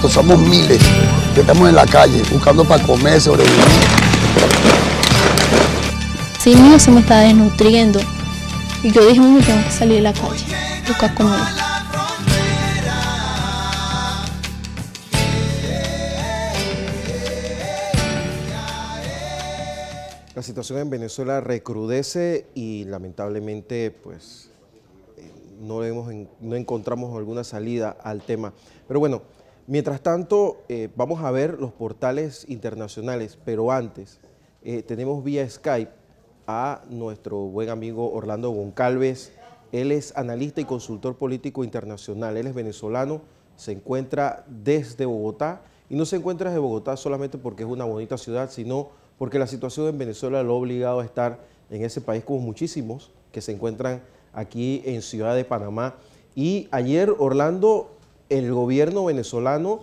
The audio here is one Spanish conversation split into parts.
cientos, somos miles que estamos en la calle buscando para comer, sobrevivir. Sí, mío se me está desnutriendo y yo dije, me tengo que salir a la calle, buscar comida. La situación en Venezuela recrudece y lamentablemente pues no encontramos alguna salida al tema. Pero bueno, mientras tanto vamos a ver los portales internacionales, pero antes tenemos vía Skype a nuestro buen amigo Orlando Goncalves. Él es analista y consultor político internacional, él es venezolano, se encuentra desde Bogotá y no se encuentra desde Bogotá solamente porque es una bonita ciudad, sino porque la situación en Venezuela lo ha obligado a estar en ese país como muchísimos que se encuentran aquí en Ciudad de Panamá. Y ayer, Orlando, el gobierno venezolano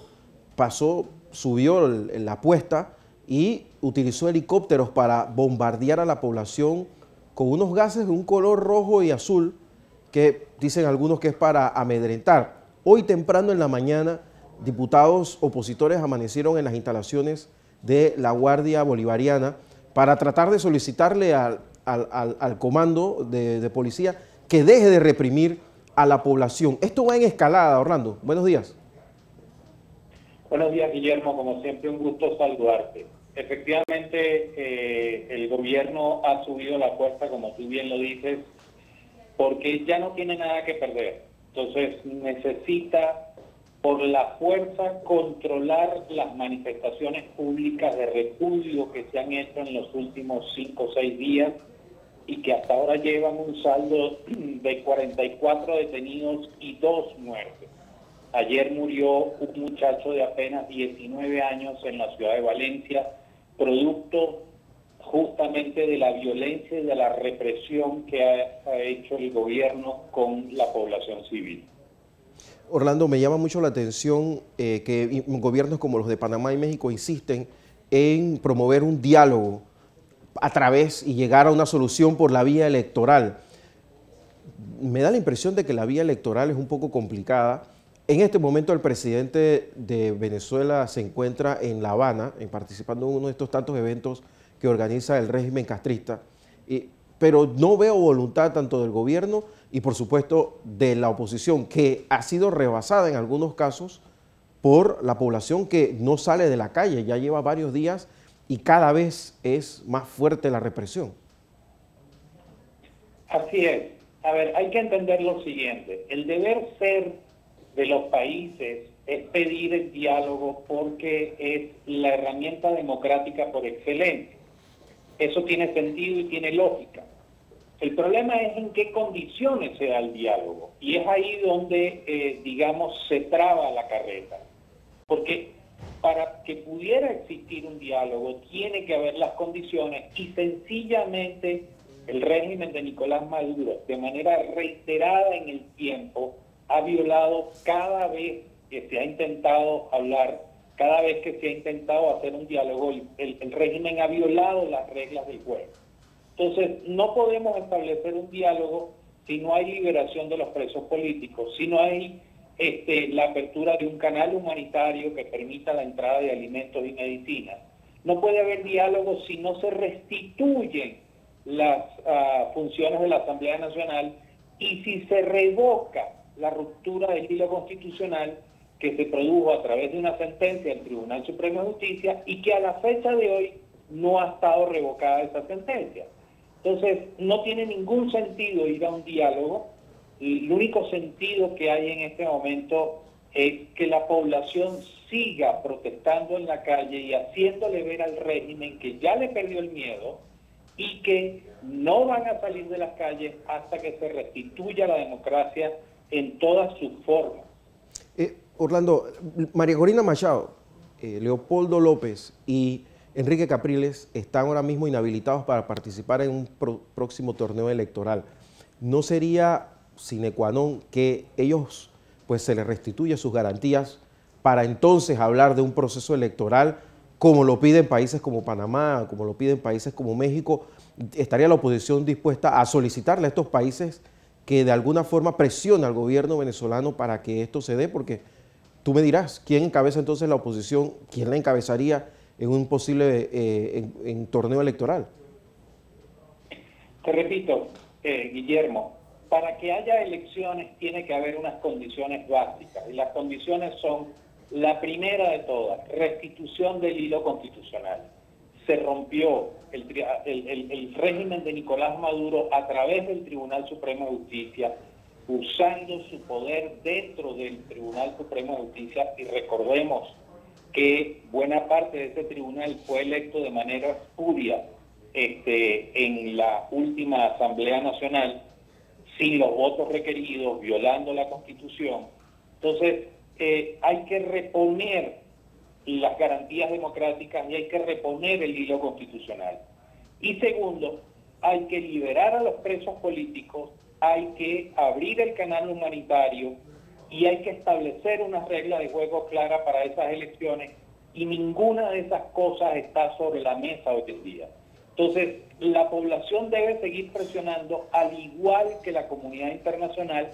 subió la apuesta y utilizó helicópteros para bombardear a la población con unos gases de un color rojo y azul que dicen algunos que es para amedrentar. Hoy temprano en la mañana, diputados opositores amanecieron en las instalaciones de la Guardia Bolivariana para tratar de solicitarle al comando de policía que deje de reprimir a la población. Esto va en escalada, Orlando. Buenos días. Buenos días, Guillermo. Como siempre, un gusto saludarte. Efectivamente, el gobierno ha subido la apuesta, como tú bien lo dices, porque ya no tiene nada que perder. Entonces, necesita por la fuerza controlar las manifestaciones públicas de repudio que se han hecho en los últimos 5 o 6 días y que hasta ahora llevan un saldo de 44 detenidos y 2 muertes. Ayer murió un muchacho de apenas 19 años en la ciudad de Valencia, producto justamente de la violencia y de la represión que ha hecho el gobierno con la población civil. Orlando, me llama mucho la atención que gobiernos como los de Panamá y México insisten en promover un diálogo a través y llegar a una solución por la vía electoral. Me da la impresión de que la vía electoral es un poco complicada. En este momento el presidente de Venezuela se encuentra en La Habana, participando en uno de estos tantos eventos que organiza el régimen castrista, pero no veo voluntad tanto del gobierno y por supuesto de la oposición, que ha sido rebasada en algunos casos por la población que no sale de la calle, ya lleva varios días y cada vez es más fuerte la represión. Así es. A ver, hay que entender lo siguiente. El deber ser de los países es pedir el diálogo porque es la herramienta democrática por excelencia. Eso tiene sentido y tiene lógica. El problema es en qué condiciones se da el diálogo. Y es ahí donde, digamos, se traba la carreta. Porque para que pudiera existir un diálogo tiene que haber las condiciones y sencillamente el régimen de Nicolás Maduro, de manera reiterada en el tiempo, ha violado cada vez que se ha intentado hablar, cada vez que se ha intentado hacer un diálogo, el régimen ha violado las reglas del juego. Entonces, no podemos establecer un diálogo si no hay liberación de los presos políticos, si no hay la apertura de un canal humanitario que permita la entrada de alimentos y medicinas. No puede haber diálogo si no se restituyen las funciones de la Asamblea Nacional y si se revoca la ruptura del hilo constitucional que se produjo a través de una sentencia del Tribunal Supremo de Justicia y que a la fecha de hoy no ha estado revocada esa sentencia. Entonces, no tiene ningún sentido ir a un diálogo. El único sentido que hay en este momento es que la población siga protestando en la calle y haciéndole ver al régimen que ya le perdió el miedo y que no van a salir de las calles hasta que se restituya la democracia en todas sus formas. Orlando, María Corina Machado, Leopoldo López y Enrique Capriles están ahora mismo inhabilitados para participar en un próximo torneo electoral. ¿No sería sine qua non que ellos pues se les restituya sus garantías para entonces hablar de un proceso electoral como lo piden países como Panamá, como lo piden países como México? ¿Estaría la oposición dispuesta a solicitarle a estos países que de alguna forma presiona al gobierno venezolano para que esto se dé? Porque Tú me dirás, ¿quién encabeza entonces la oposición? ¿Quién la encabezaría en un posible en torneo electoral? Te repito, Guillermo, para que haya elecciones tiene que haber unas condiciones básicas. Y las condiciones son, la primera de todas, restitución del hilo constitucional. Se rompió el régimen de Nicolás Maduro a través del Tribunal Supremo de Justicia, usando su poder dentro del Tribunal Supremo de Justicia, y recordemos que buena parte de ese tribunal fue electo de manera espuria en la última Asamblea Nacional, sin los votos requeridos, violando la Constitución. Entonces, hay que reponer las garantías democráticas y hay que reponer el hilo constitucional. Y segundo, hay que liberar a los presos políticos, hay que abrir el canal humanitario y hay que establecer unas reglas de juego claras para esas elecciones, y ninguna de esas cosas está sobre la mesa hoy en día. Entonces, la población debe seguir presionando, al igual que la comunidad internacional,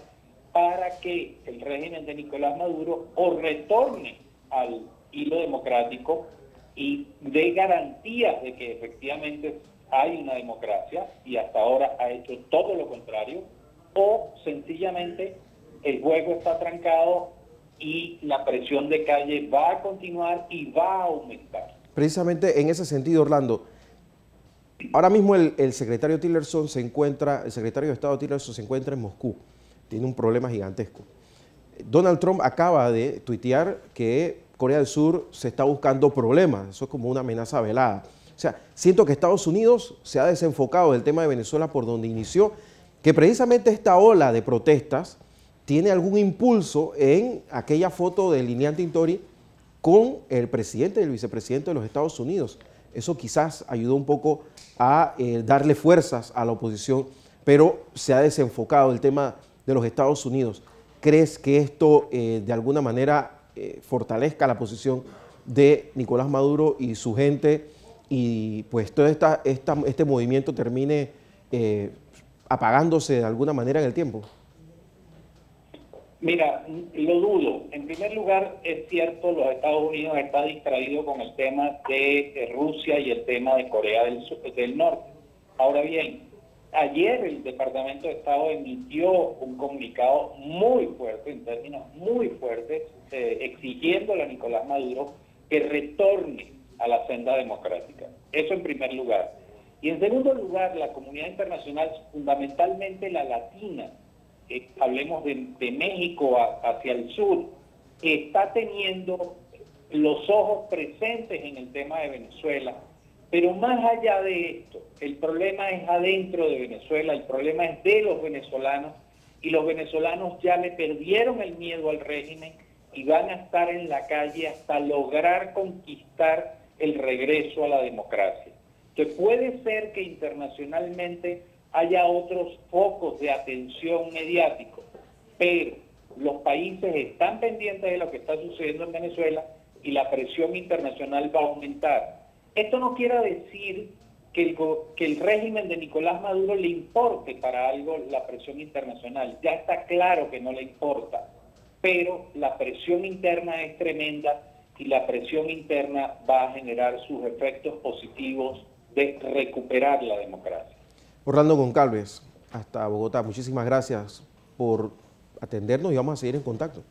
para que el régimen de Nicolás Maduro o retorne al hilo democrático y dé garantías de que efectivamente hay una democracia, y hasta ahora ha hecho todo lo contrario, o sencillamente el juego está trancado y la presión de calle va a continuar y va a aumentar. Precisamente en ese sentido, Orlando, ahora mismo el secretario Tillerson se encuentra, el secretario de Estado Tillerson se encuentra en Moscú. Tiene un problema gigantesco. Donald Trump acaba de tuitear que Corea del Sur se está buscando problemas. Eso es como una amenaza velada. O sea, siento que Estados Unidos se ha desenfocado del tema de Venezuela por donde inició, que precisamente esta ola de protestas tiene algún impulso en aquella foto de Lilian Tintori con el presidente y el vicepresidente de los Estados Unidos. Eso quizás ayudó un poco a darle fuerzas a la oposición, pero se ha desenfocado el tema de los Estados Unidos. ¿Crees que esto de alguna manera fortalezca la posición de Nicolás Maduro y su gente, y pues todo este movimiento termine apagándose de alguna manera en el tiempo? Mira, lo dudo. En primer lugar, es cierto, los Estados Unidos está distraído con el tema de Rusia y el tema de Corea del Norte. Ahora bien, ayer el Departamento de Estado emitió un comunicado muy fuerte, en términos muy fuertes, exigiéndole a Nicolás Maduro que retorne a la senda democrática. Eso en primer lugar. Y en segundo lugar, la comunidad internacional, fundamentalmente la latina, hablemos de México hacia el sur, está teniendo los ojos presentes en el tema de Venezuela. Pero más allá de esto, el problema es adentro de Venezuela, el problema es de los venezolanos, y los venezolanos ya le perdieron el miedo al régimen y van a estar en la calle hasta lograr conquistar el regreso a la democracia. Entonces puede ser que internacionalmente haya otros focos de atención mediáticos, pero los países están pendientes de lo que está sucediendo en Venezuela y la presión internacional va a aumentar. Esto no quiere decir que el régimen de Nicolás Maduro le importe para algo la presión internacional. Ya está claro que no le importa, pero la presión interna es tremenda y la presión interna va a generar sus efectos positivos de recuperar la democracia. Orlando Goncalves, hasta Bogotá, muchísimas gracias por atendernos y vamos a seguir en contacto.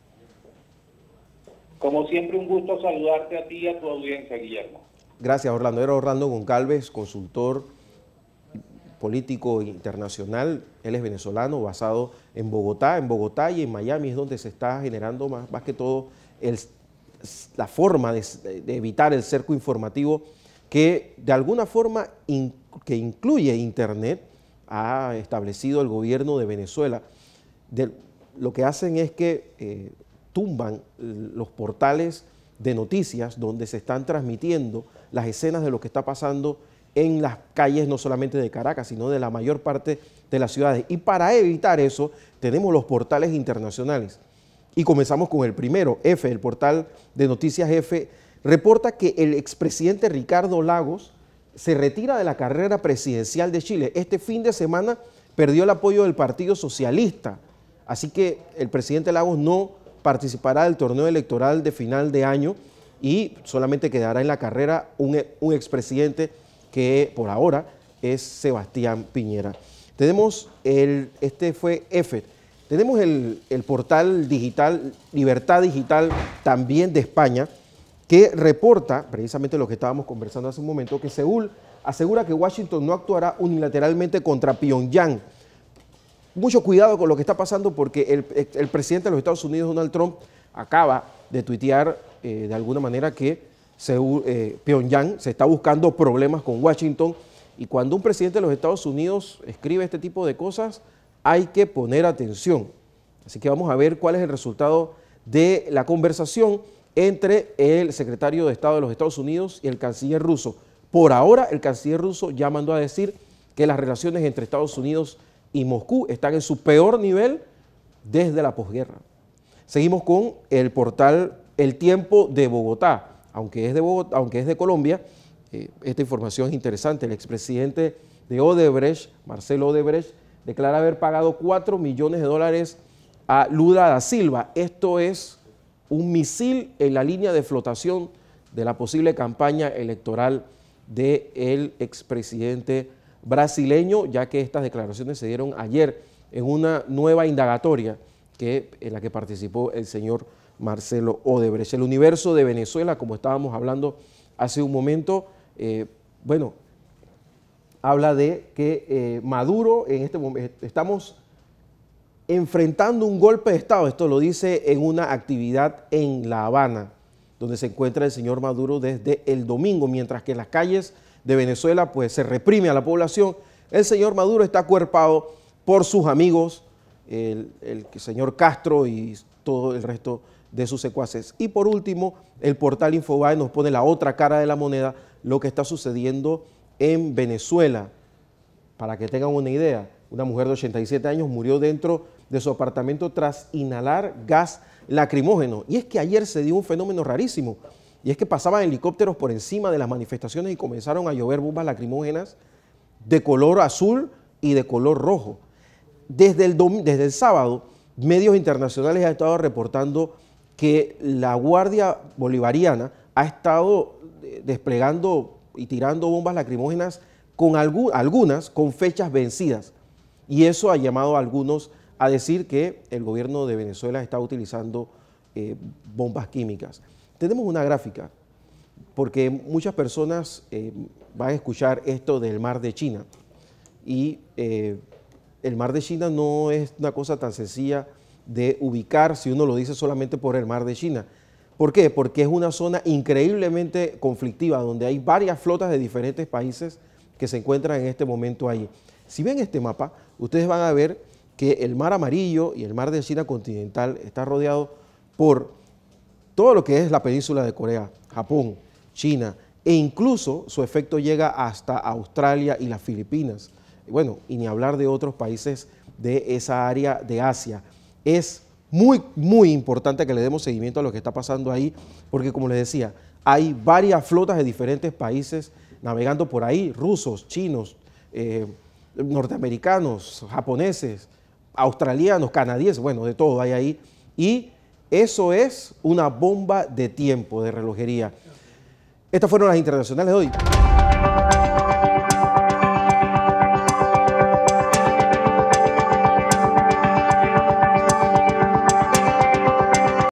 Como siempre, un gusto saludarte a ti y a tu audiencia, Guillermo. Gracias, Orlando. Era Orlando Goncalves, consultor político internacional. Él es venezolano, basado en Bogotá y en Miami es donde se está generando más que todo la forma de evitar el cerco informativo que de alguna forma que incluye Internet, ha establecido el gobierno de Venezuela. Lo que hacen es que tumban los portales de noticias donde se están transmitiendo las escenas de lo que está pasando en las calles, no solamente de Caracas, sino de la mayor parte de las ciudades. Y para evitar eso, tenemos los portales internacionales. Y comenzamos con el primero, F, el portal de Noticias F, reporta que el expresidente Ricardo Lagos se retira de la carrera presidencial de Chile. Este fin de semana perdió el apoyo del Partido Socialista, así que el presidente Lagos no participará del torneo electoral de final de año y solamente quedará en la carrera un expresidente que por ahora es Sebastián Piñera. Tenemos este fue EFE. Tenemos el portal digital, Libertad Digital, también de España, que reporta precisamente lo que estábamos conversando hace un momento, que Seúl asegura que Washington no actuará unilateralmente contra Pyongyang. Mucho cuidado con lo que está pasando porque el presidente de los Estados Unidos, Donald Trump, acaba de tuitear de alguna manera que Pyongyang se está buscando problemas con Washington, y cuando un presidente de los Estados Unidos escribe este tipo de cosas hay que poner atención. Así que vamos a ver cuál es el resultado de la conversación entre el secretario de Estado de los Estados Unidos y el canciller ruso. Por ahora el canciller ruso ya mandó a decir que las relaciones entre Estados Unidos y Moscú están en su peor nivel desde la posguerra. Seguimos con el portal El Tiempo de Bogotá. Aunque es de Colombia, esta información es interesante. El expresidente de Odebrecht, Marcelo Odebrecht, declara haber pagado $4 millones a Lula da Silva. Esto es un misil en la línea de flotación de la posible campaña electoral del expresidente brasileño, ya que estas declaraciones se dieron ayer en una nueva indagatoria en la que participó el señor Marcelo Odebrecht. El Universo de Venezuela, como estábamos hablando hace un momento, habla de que Maduro, en este momento, estamos enfrentando un golpe de Estado. Esto lo dice en una actividad en La Habana, donde se encuentra el señor Maduro desde el domingo, mientras que en las calles de Venezuela pues se reprime a la población. El señor Maduro está acuerpado por sus amigos, el señor Castro y todo el resto de sus secuaces. Y por último, el portal Infobae nos pone la otra cara de la moneda, lo que está sucediendo en Venezuela. Para que tengan una idea, una mujer de 87 años murió dentro de su apartamento tras inhalar gas lacrimógeno. Y es que ayer se dio un fenómeno rarísimo, y es que pasaban helicópteros por encima de las manifestaciones y comenzaron a llover bombas lacrimógenas de color azul y de color rojo. Desde el sábado, medios internacionales han estado reportando que la Guardia Bolivariana ha estado desplegando y tirando bombas lacrimógenas con algunas con fechas vencidas. Y eso ha llamado a algunos a decir que el gobierno de Venezuela está utilizando bombas químicas. Tenemos una gráfica, porque muchas personas van a escuchar esto del Mar de China. Y el Mar de China no es una cosa tan sencilla de ubicar si uno lo dice solamente por el Mar de China. ¿Por qué? Porque es una zona increíblemente conflictiva, donde hay varias flotas de diferentes países que se encuentran en este momento ahí. Si ven este mapa, ustedes van a ver que el Mar Amarillo y el Mar de China continental está rodeado por todo lo que es la península de Corea, Japón, China, e incluso su efecto llega hasta Australia y las Filipinas. Bueno, y ni hablar de otros países de esa área de Asia. Es muy, muy importante que le demos seguimiento a lo que está pasando ahí, porque como les decía, hay varias flotas de diferentes países navegando por ahí, rusos, chinos, norteamericanos, japoneses, australianos, canadienses, bueno, de todo hay ahí. Y eso es una bomba de tiempo, de relojería. Estas fueron las internacionales de hoy.